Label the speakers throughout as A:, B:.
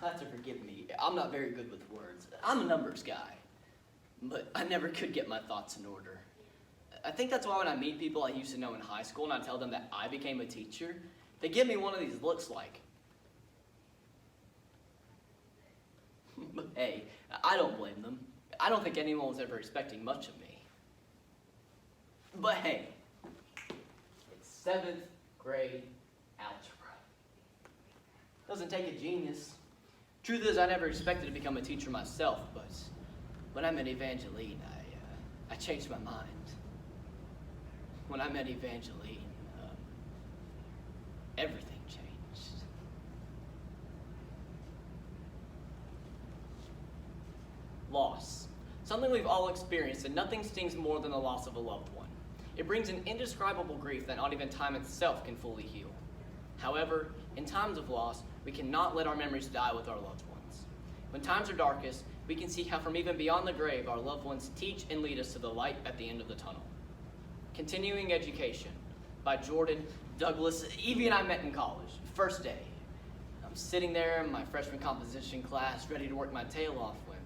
A: You'll have to forgive me. I'm not very good with words. I'm a numbers guy, but I never could get my thoughts in order. I think that's why when I meet people I used to know in high school and I tell them that I became a teacher, they give me one of these looks like, but hey, I don't blame them. I don't think anyone was ever expecting much of me. But hey, it's 7th grade algebra. Doesn't take a genius. Truth is, I never expected to become a teacher myself, but when I met Evangeline, I changed my mind. When I met Evangeline, everything changed. Loss. Something we've all experienced, and nothing stings more than the loss of a loved one. It brings an indescribable grief that not even time itself can fully heal. However, in times of loss, we cannot let our memories die with our loved ones. When times are darkest, we can see how from even beyond the grave, our loved ones teach and lead us to the light at the end of the tunnel. Continuing Education by Jordan Douglas. Evie and I met in college, first day. I'm sitting there in my freshman composition class, ready to work my tail off when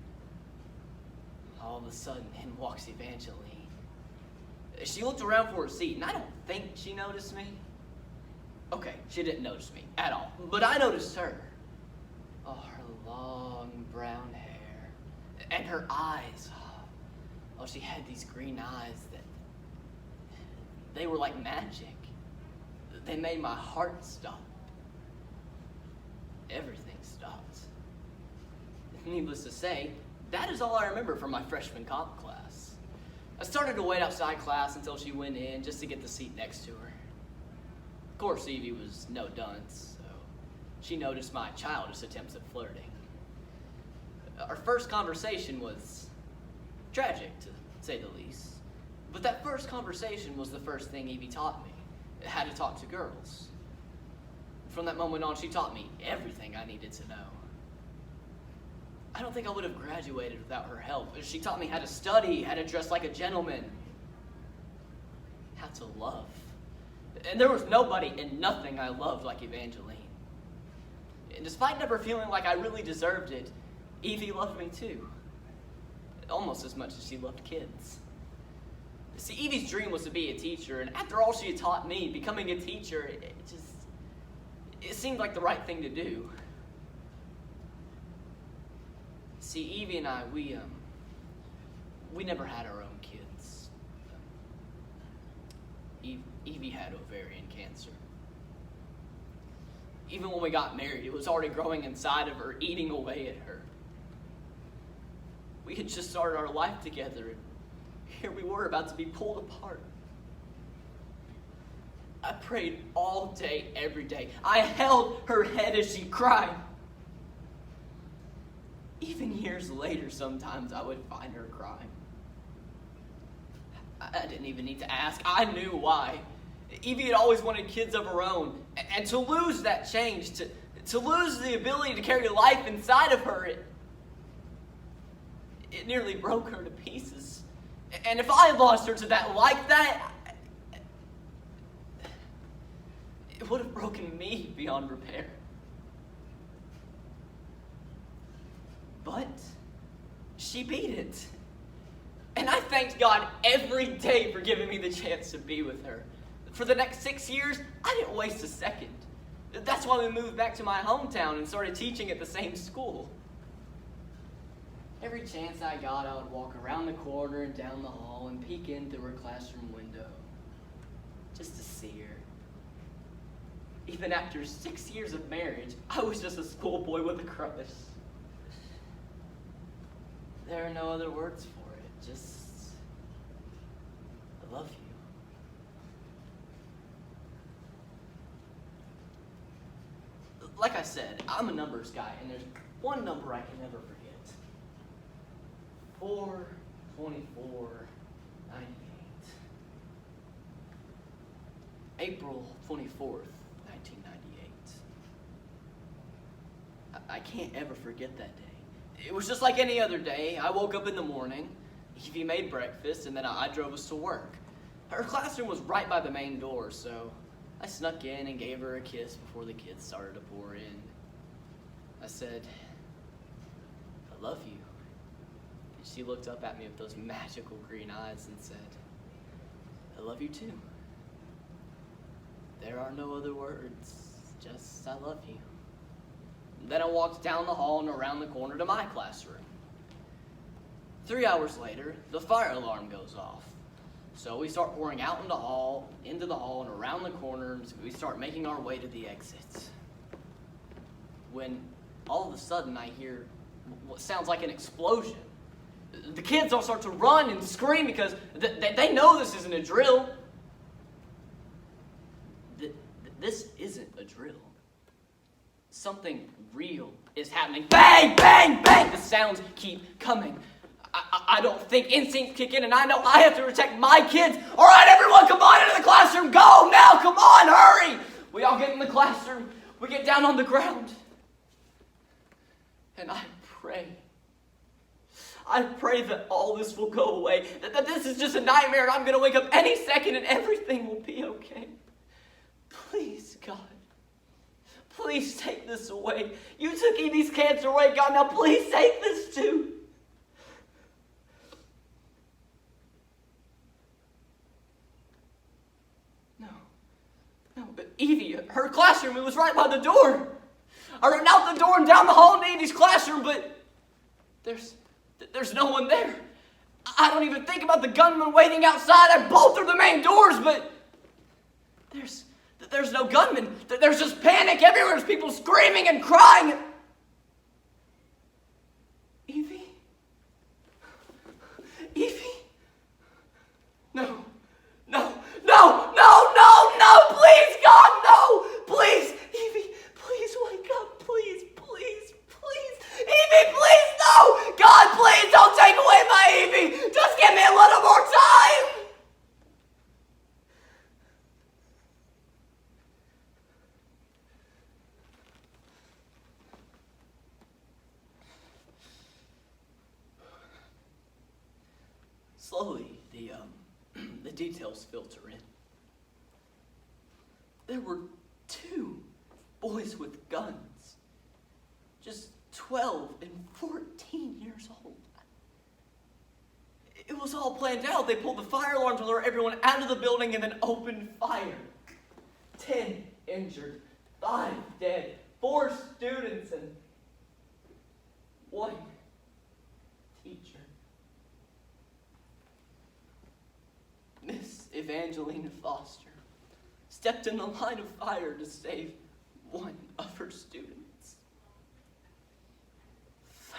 A: all of a sudden in walks Evangeline. She looked around for her seat, and I don't think she noticed me. Okay, she didn't notice me at all, but I noticed her. Oh, her long brown hair, and her eyes. Oh, she had these green eyes that, they were like magic. They made my heart stop. Everything stopped. Needless to say, that is all I remember from my freshman comp class. I started to wait outside class until she went in just to get the seat next to her. Of course, Evie was no dunce, so she noticed my childish attempts at flirting. Our first conversation was tragic, to say the least. But that first conversation was the first thing Evie taught me, how to talk to girls. From that moment on, she taught me everything I needed to know. I don't think I would have graduated without her help. She taught me how to study, how to dress like a gentleman, how to love. And there was nobody and nothing I loved like Evangeline. And despite never feeling like I really deserved it, Evie loved me too. Almost as much as she loved kids. See, Evie's dream was to be a teacher, and after all she had taught me, becoming a teacher, it seemed like the right thing to do. See, Evie and I, we never had our own kids. Evie had ovarian cancer. Even when we got married, it was already growing inside of her, eating away at her. We had just started our life together, and here we were about to be pulled apart. I prayed all day, every day. I held her head as she cried. Even years later, sometimes I would find her crying. I didn't even need to ask. I knew why. Evie had always wanted kids of her own. And to lose that change, to lose the ability to carry life inside of her, it nearly broke her to pieces. And if I had lost her to that like that, it would have broken me beyond repair. But she beat it. And I thanked God every day for giving me the chance to be with her. For the next 6 years, I didn't waste a second. That's why we moved back to my hometown and started teaching at the same school. Every chance I got, I would walk around the corner and down the hall and peek in through her classroom window just to see her. Even after 6 years of marriage, I was just a schoolboy with a crush. There are no other words for it, just, I love you. Like I said, I'm a numbers guy, and there's one number I can never forget. 4/24/98. April 24th, 1998. I can't ever forget that day. It was just like any other day. I woke up in the morning, Evie made breakfast, and then I drove us to work. Her classroom was right by the main door, so I snuck in and gave her a kiss before the kids started to pour in. I said, I love you. And she looked up at me with those magical green eyes and said, I love you too. There are no other words, just I love you. Then I walked down the hall and around the corner to my classroom. 3 hours later, the fire alarm goes off. So we start pouring out into the hall and around the corners. We start making our way to the exits. When all of a sudden I hear what sounds like an explosion. The kids all start to run and scream because they know this isn't a drill. This isn't a drill. Something real is happening. Bang, bang, bang! The sounds keep coming. I don't think instincts kick in, and I know I have to protect my kids. All right, everyone, come on into the classroom. Go now, come on, hurry. We all get in the classroom. We get down on the ground. And I pray that all this will go away, that this is just a nightmare, and I'm going to wake up any second, and everything will be okay. Please, God. Please take this away. You took Evie's cancer away, God. Now please take this too. No, but Evie, her classroom, it was right by the door. I ran out the door and down the hall into Evie's classroom, but there's no one there. I don't even think about the gunman waiting outside. I bolt through the main doors, but there's no gunman. There's just panic everywhere. There's people screaming and crying. Evie? Evie? No. Please, God, no. Please. Evie, please wake up. Please. Evie, please, no. God, please don't take away my Evie. Just give me a little more time. Slowly, the details filter in. There were 2 boys with guns, just 12 and 14 years old. It was all planned out. They pulled the fire alarm to lure everyone out of the building and then opened fire. 10 injured, 5 dead, 4 students, and 1 teacher. Miss Evangelina Foster stepped in the line of fire to save 1 of her students.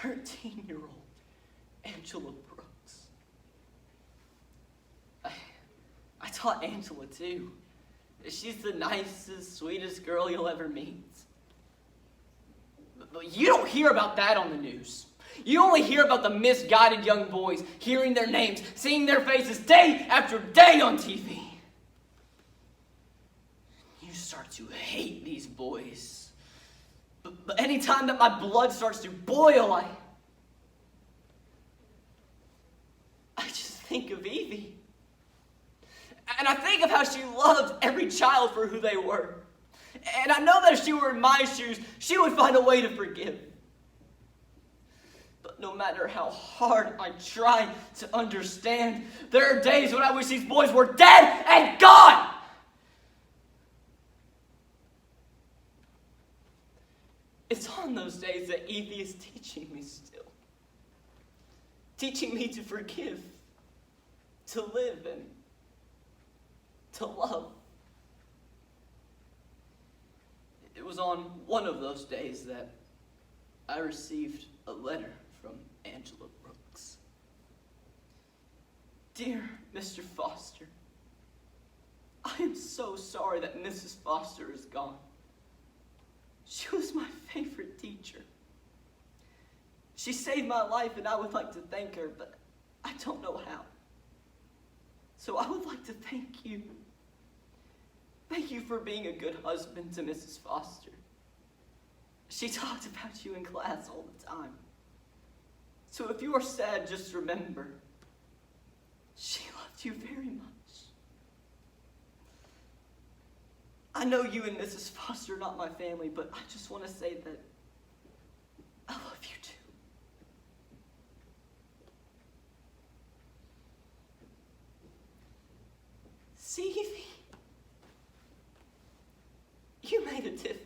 A: 13-year-old Angela Brooks. I taught Angela too. She's the nicest, sweetest girl you'll ever meet. But you don't hear about that on the news. You only hear about the misguided young boys, hearing their names, seeing their faces day after day on TV. You start to hate these boys. But anytime that my blood starts to boil, I just think of Evie. And I think of how she loved every child for who they were. And I know that if she were in my shoes, she would find a way to forgive. But no matter how hard I try to understand, there are days when I wish these boys were dead and gone. It's on those days that Evie is teaching me still. Teaching me to forgive, to live, and to love. It was on one of those days that I received a letter from Angela Brooks. Dear Mr. Foster, I am so sorry that Mrs. Foster is gone. She was my favorite teacher. She saved my life, and I would like to thank her, but I don't know how. So I would like to thank you. Thank you for being a good husband to Mrs. Foster. She talked about you in class all the time. So if you are sad, just remember, she loved you very much. I know you and Mrs. Foster are not my family, but I just want to say that I love you too. the